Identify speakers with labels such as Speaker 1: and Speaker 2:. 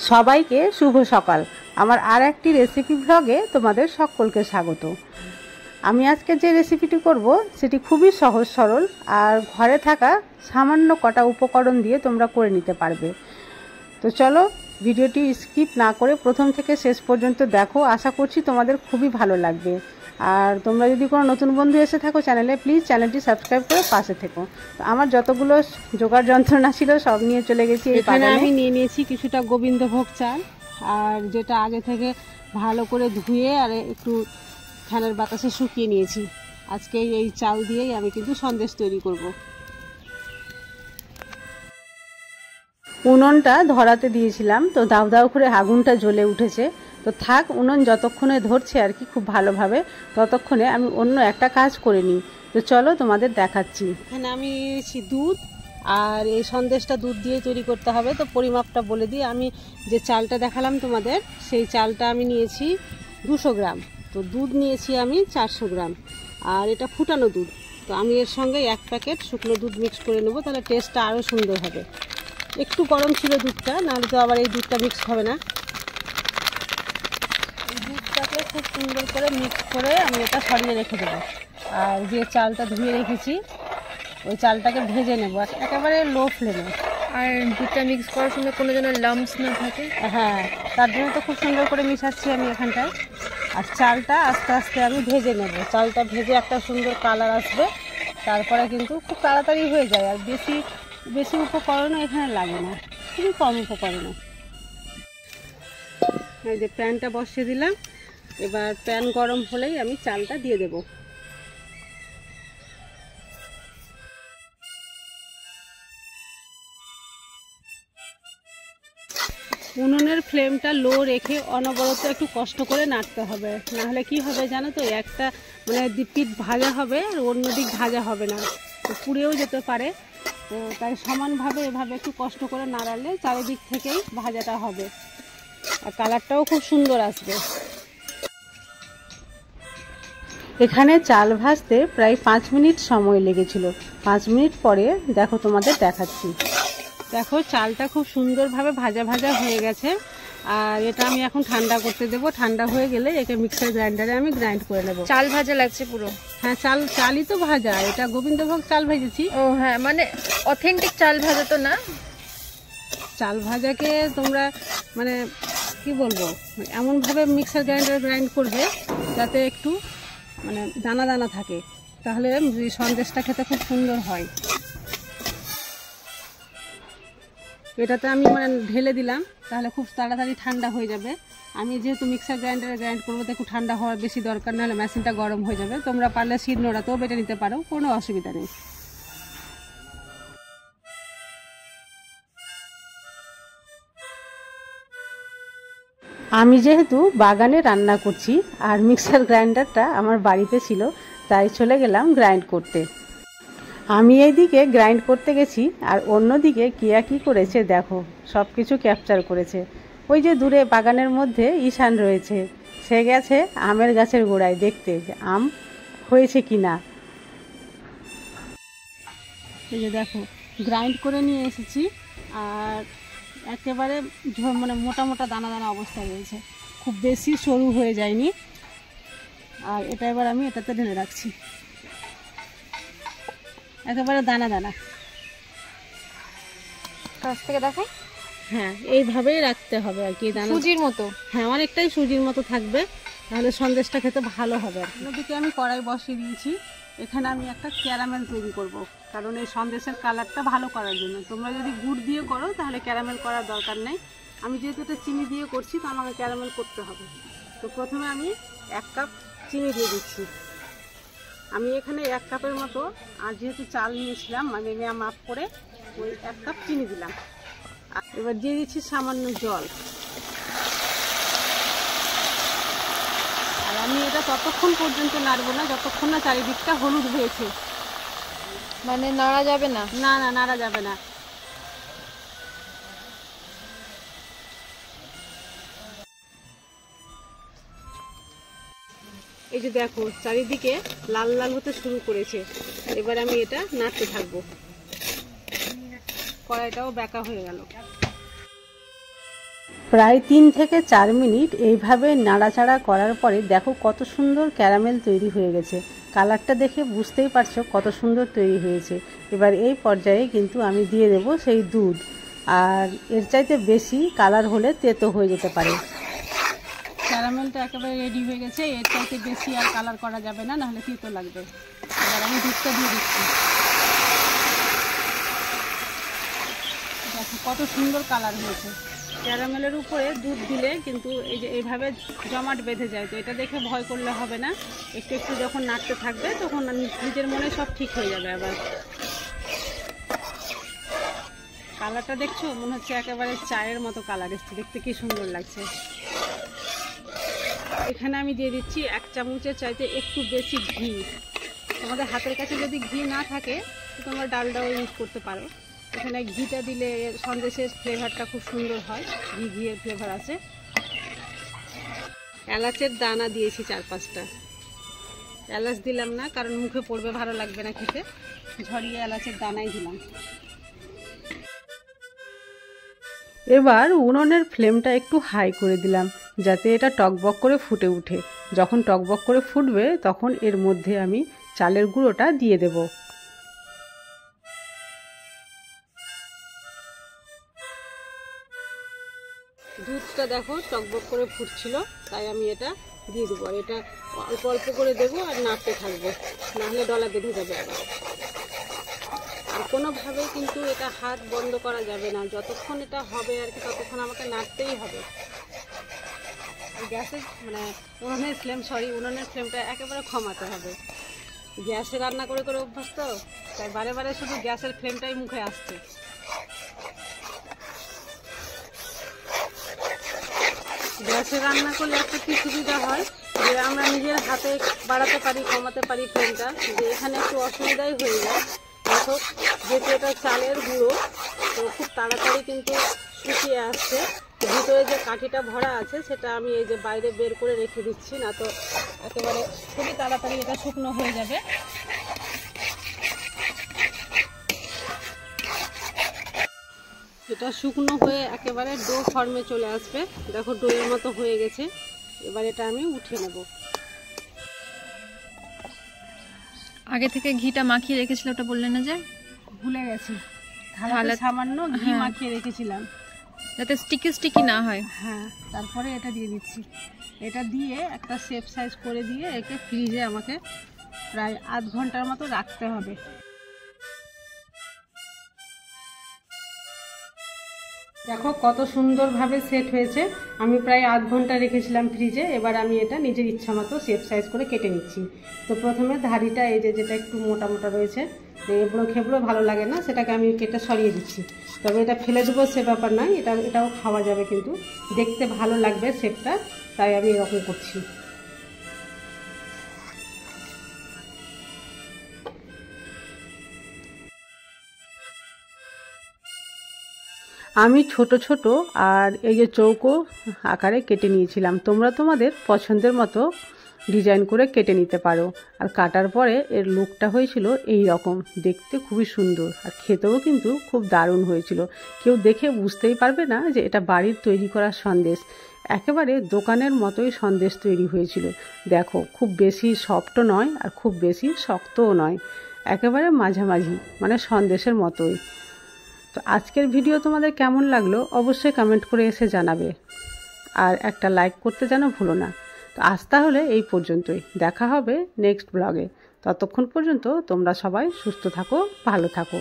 Speaker 1: সবাইকে শুভ সকাল। আমার আর একটি রেসিপি ব্লগে তোমাদের সকলকে স্বাগত। আমি আজকে যে রেসিপিটি করব সেটি খুবই সহজ সরল আর ঘরে থাকা সামান্য কটা উপকরণ দিয়ে তোমরা করে নিতে পারবে। তো চলো ভিডিওটি স্কিপ না করে প্রথম থেকে শেষ পর্যন্ত দেখো, আশা করছি তোমাদের খুবই ভালো লাগবে। আর তোমরা যদি কোনো নতুন বন্ধু এসে থাকো চ্যানেলে, প্লিজ চ্যানেলটি সাবস্ক্রাইব করে পাশে থেকো। তো আমার যতগুলো জোগাড় যন্ত্রণা ছিল সব নিয়ে চলে গেছি। এখানে আমি নিয়ে নিয়েছি কিছুটা গোবিন্দভোগ চাল, আর যেটা আগে থেকে ভালো করে ধুয়ে আর একটু ফ্যানের বাতাসে শুকিয়ে নিয়েছি। আজকে এই চাল দিয়েই আমি কিন্তু সন্দেশ তৈরি করব। উনুনটা ধরাতে দিয়েছিলাম, তো দাউ দাউ করে আগুনটা জ্বলে উঠেছে। তো থাক, উনুন যতক্ষণে ধরছে আর কি খুব ভালোভাবে, ততক্ষণে আমি অন্য একটা কাজ করে নিই। তো চলো তোমাদের দেখাচ্ছি। এখানে আমি নিয়েছি দুধ, আর এই সন্দেশটা দুধ দিয়ে তৈরি করতে হবে। তো পরিমাপটা বলে দিই, আমি যে চালটা দেখালাম তোমাদের সেই চালটা আমি নিয়েছি 200 গ্রাম। তো দুধ নিয়েছি আমি 400 গ্রাম, আর এটা ফুটানো দুধ। তো আমি এর সঙ্গে 1 প্যাকেট শুকনো দুধ মিক্স করে নেব, তাহলে টেস্টটা আরও সুন্দর হবে। একটু গরম ছিল দুধটা, নাহলে তো আবার এই দুধটা মিক্স হবে না। এই দুধটাকে খুব সুন্দর করে মিক্স করে আমি এটা সরিয়ে রেখে দেবো। আর যে চালটা ধুয়ে রেখেছি ওই চালটাকে ভেজে নেব একেবারে লো ফ্লেমে।
Speaker 2: আর দুধটা মিক্স করার সময় কোনো যেন লাম্পস না থাকে।
Speaker 1: হ্যাঁ, তার জন্য তো খুব সুন্দর করে মিশাচ্ছি আমি এখানটায়। আর চালটা আস্তে আস্তে আমি ভেজে নেব। চালটা ভেজে একটা সুন্দর কালার আসবে, তারপরে কিন্তু খুব তাড়াতাড়ি হয়ে যায়। আর বেশি উপকরণও এখানে লাগে না, খুবই কম উপকরণে। এই যে প্যানটা বসিয়ে দিলাম, এবার প্যান গরম হলেই আমি চালটা দিয়ে দেব। উনুনের ফ্লেমটা লো রেখে অনবরত একটু কষ্ট করে নাড়তে হবে, নাহলে কি হবে জানো তো, একটা মানে পিঠ ভাজা হবে আর অন্য দিক ভাজা হবে না, তো পুড়েও যেতে পারে। তো তাই সমানভাবে এভাবে একটু কষ্ট করে নাড়ালে চারিদিক থেকেই ভাজাটা হবে, আর কালারটাও খুব সুন্দর আসবে। এখানে চাল ভাজতে প্রায় 5 মিনিট সময় লেগেছিল। 5 মিনিট পরে দেখো তোমাদের দেখাচ্ছি। দেখো চালটা খুব সুন্দরভাবে ভাজা ভাজা হয়ে গেছে, আর এটা আমি এখন ঠান্ডা করতে দেবো। ঠান্ডা হয়ে গেলে একে মিক্সার গ্রাইন্ডারে আমি গ্রাইন্ড করে নেব।
Speaker 2: চাল ভাজা লাগছে পুরো।
Speaker 1: হ্যাঁ, চালই তো ভাজা, এটা গোবিন্দভোগ চাল ভেজেছি।
Speaker 2: ও হ্যাঁ, মানে অথেন্টিক চাল ভাজা তো না।
Speaker 1: চাল ভাজাকে তোমরা মানে কি বলবো, এমনভাবে মিক্সার গ্রাইন্ডারে গ্রাইন্ড করবে যাতে একটু মানে দানা দানা থাকে, তাহলে সন্দেশটা খেতে খুব সুন্দর হয়। এটাতে আমি মানে ঢেলে দিলাম, তাহলে খুব তাড়াতাড়ি ঠান্ডা হয়ে যাবে। আমি যেহেতু মিক্সার গ্রাইন্ডারে গ্রাইন্ড করবো, তো একটু ঠান্ডা হওয়ার বেশি দরকার, নাহলে মেশিনটা গরম হয়ে যাবে। তোমরা পারলে শিলনোড়াতেও বেটে নিতে পারো, কোনো অসুবিধা নেই। আমি যেহেতু বাগানে রান্না করছি আর মিক্সার গ্রাইন্ডারটা আমার বাড়িতে ছিল, তাই চলে গেলাম গ্রাইন্ড করতে। আমি এইদিকে গ্রাইন্ড করতে গেছি, আর অন্যদিকে কিয়া কি করেছে দেখো, সব কিছু ক্যাপচার করেছে। ওই যে দূরে বাগানের মধ্যে ঈশান রয়েছে, সে গেছে আমের গাছের গোড়ায় দেখতে যে আম হয়েছে কি না। এই যে দেখো গ্রাইন্ড করে নিয়ে এসেছি, আর একেবারে মানে মোটা মোটা দানা দানা অবস্থা রয়েছে, খুব বেশি সরু হয়ে যায়নি। আর এটা এবার আমি এটাতে ঢেলে রাখছি, একেবারে দানা দানা।
Speaker 2: কাছ থেকে দেখাই।
Speaker 1: হ্যাঁ, এইভাবেই রাখতে হবে আর কি, দানা
Speaker 2: সুজির মতো।
Speaker 1: হ্যাঁ, অনেকটাই সুজির মতো থাকবে, তাহলে সন্দেশটা খেতে ভালো হবে। অন্যদিকে আমি কড়াই বসিয়ে দিয়েছি। এখানে আমি একটা ক্যারামেল তৈরি করব, কারণ এই সন্দেশের কালারটা ভালো করার জন্য। তোমরা যদি গুড় দিয়ে করো তাহলে ক্যারামেল করার দরকার নেই। আমি যেহেতু এটা চিনি দিয়ে করছি, তো আমাকে ক্যারামেল করতে হবে। তো প্রথমে আমি 1 কাপ চিনি দিয়ে দিচ্ছি। আমি এখানে 1 কাপের মতো, আর যেহেতু চাল নিয়েছিলাম আমি মাপ করে ওই 1 কাপ চিনি দিলাম। এবার দিয়ে দিচ্ছি সামান্য জল। আর আমি এটা ততক্ষণ পর্যন্ত নাড়বো না যতক্ষণ না চারিদিকটা হলুদ হয়েছে।
Speaker 2: মানে নাড়া যাবে না?
Speaker 1: না না, নাড়া যাবে না। এই যে দেখো চারিদিকে লাল লাল হতে শুরু করেছে, এবার আমি এটা নাড়তে থাকবো। কড়াইটাও বেঁকা হয়ে গেল। প্রায় 3 থেকে 4 মিনিট এইভাবে নাড়াচাড়া করার পরে দেখো কত সুন্দর ক্যারামেল তৈরি হয়ে গেছে। কালারটা দেখে বুঝতেই পারছো কত সুন্দর তৈরি হয়েছে। এবার এই পর্যায়ে কিন্তু আমি দিয়ে দেব সেই দুধ, আর এর চাইতে বেশি কালার হলে তেতো হয়ে যেতে পারে। ক্যারামেলটা একেবারে রেডি হয়ে গেছে, এর চাইতে বেশি আর কালার করা যাবে না, নাহলে তেতো লাগবে। এবার আমি দুধটা দিয়ে দিচ্ছি। দেখো কত সুন্দর কালার হয়েছে। ক্যারামেলের উপরে দুধ দিলে কিন্তু এই যে এইভাবে জমাট বেঁধে যায়, তো এটা দেখে ভয় করলে হবে না। একটু একটু যখন নাড়তে থাকবে তখন নিজের মনে সব ঠিক হয়ে যাবে। আবার কালারটা দেখছো, মনে হচ্ছে একেবারে চায়ের মতো কালার এসছে, দেখতে কি সুন্দর লাগছে। এখানে আমি দিয়ে দিচ্ছি 1 চামচের চাইতে একটু বেশি ঘি। তোমাদের হাতের কাছে যদি ঘি না থাকে তো তোমরা ডালডাও ইউজ করতে পারো। এখানে ঘিটা দিলে সন্দেশের ফ্লেভারটা খুব সুন্দর হয়, ঘিয়ের ফ্লেভার আছে। এলাচের দানা দিয়েছি 4-5টা। এলাচ দিলাম না কারণ মুখে পড়বে, ভালো লাগবে না খেতে, ঝরিয়ে এলাচের দানাই দিলাম। এবার উনুনের ফ্লেমটা একটু হাই করে দিলাম যাতে এটা টকবক করে ফুটে উঠে। যখন টকবক করে ফুটবে তখন এর মধ্যে আমি চালের গুঁড়োটা দিয়ে দেব। দুধটা দেখো টকবক করে ফুটছিল, তাই আমি এটা দিয়ে দেবো। আর এটা অল্প অল্প করে দেবো আর নাড়তে থাকবো, নাহলে ডলা বেঁধে যাবে। আর কোনোভাবেই কিন্তু এটা হাত বন্ধ করা যাবে না, যতক্ষণ এটা হবে আর কি ততক্ষণ আমাকে নাড়তেই হবে। গ্যাসের উনুনের ফ্লেমটা একেবারে কমাতে হবে। গ্যাসে রান্না করে করে অভ্যাস তো, তাই বারে বারে শুধু গ্যাসের ফ্লেমটাই মুখে আসছে। গ্যাসে রান্না করলে একটা কি সুবিধা হয় যে আমরা নিজের হাতে বাড়াতে পারি, কমাতে পারি ফ্লেমটা। যে এখানে একটু অসুবিধাই হয়ে যায়। দেখো যেহেতু এটা চালের গুঁড়ো, তো খুব তাড়াতাড়ি কিন্তু শুকিয়ে আসছে। ভিতরে যে কাঠিটা ভরা আছে সেটা আমি এই যে বাইরে বের করে রেখে দিচ্ছি, না তো একেবারে খুবই তাড়াতাড়ি এটা শুকনো হয়ে যাবে। এটা শুকনো হয়ে একেবারে ডো ফর্মে চলে আসবে। দেখো ডোয়ের মতো হয়ে গেছে। এবার এটা আমি উঠিয়ে নেব।
Speaker 2: আগে থেকে ঘিটা মাখিয়ে রেখেছিল, ওটা বললেন না যে?
Speaker 1: ভুলে গেছি, থালাতে সামান্য ঘি মাখিয়ে রেখেছিলাম
Speaker 2: যাতে স্টিকি স্টিকি না হয়।
Speaker 1: হ্যাঁ, তারপরে এটা দিয়ে দিচ্ছি। এটা দিয়ে একটা শেপ সাইজ করে দিয়ে একে ফ্রিজে আমাকে প্রায় আধ ঘন্টার মতো রাখতে হবে। দেখো কত সুন্দরভাবে সেট হয়েছে। আমি প্রায় আধ ঘন্টা রেখেছিলাম ফ্রিজে। এবার আমি এটা নিজের ইচ্ছা মতো শেপ সাইজ করে কেটে নিচ্ছি। তো প্রথমে ধারিটা এই যে যেটা একটু মোটা মোটা রয়েছে, এবড়ো খেবড়ো ভালো লাগে না, সেটাকে আমি কেটে সরিয়ে দিচ্ছি। তবে এটা ফেলে দেবো সে ব্যাপার নয়, এটাও খাওয়া যাবে, কিন্তু দেখতে ভালো লাগবে শেপটা, তাই আমি এরকম করছি। আমি ছোট ছোট আর এই যে চৌকো আকারে কেটে নিয়েছিলাম। তোমরা তোমাদের পছন্দের মতো ডিজাইন করে কেটে নিতে পারো। আর কাটার পরে এর লুকটা হয়েছিল এই রকম, দেখতে খুবই সুন্দর, আর খেতেও কিন্তু খুব দারুণ হয়েছিল। কেউ দেখে বুঝতেই পারবে না যে এটা বাড়ির তৈরি করা সন্দেশ। একেবারে দোকানের মতোই সন্দেশ তৈরি হয়েছিল। দেখো খুব বেশি সফটও নয় আর খুব বেশি শক্তও নয়, একেবারে মাঝামাঝি, মানে সন্দেশের মতোই। তো আজকের ভিডিও তোমাদের কেমন লাগলো অবশ্যই কমেন্ট করে এসে জানাবে, আর একটা লাইক করতে যেন ভুলো না। তো আজ তাহলে এই পর্যন্তই, দেখা হবে নেক্সট ব্লগে। ততক্ষণ পর্যন্ত তোমরা সবাই সুস্থ থাকো, ভালো থাকো।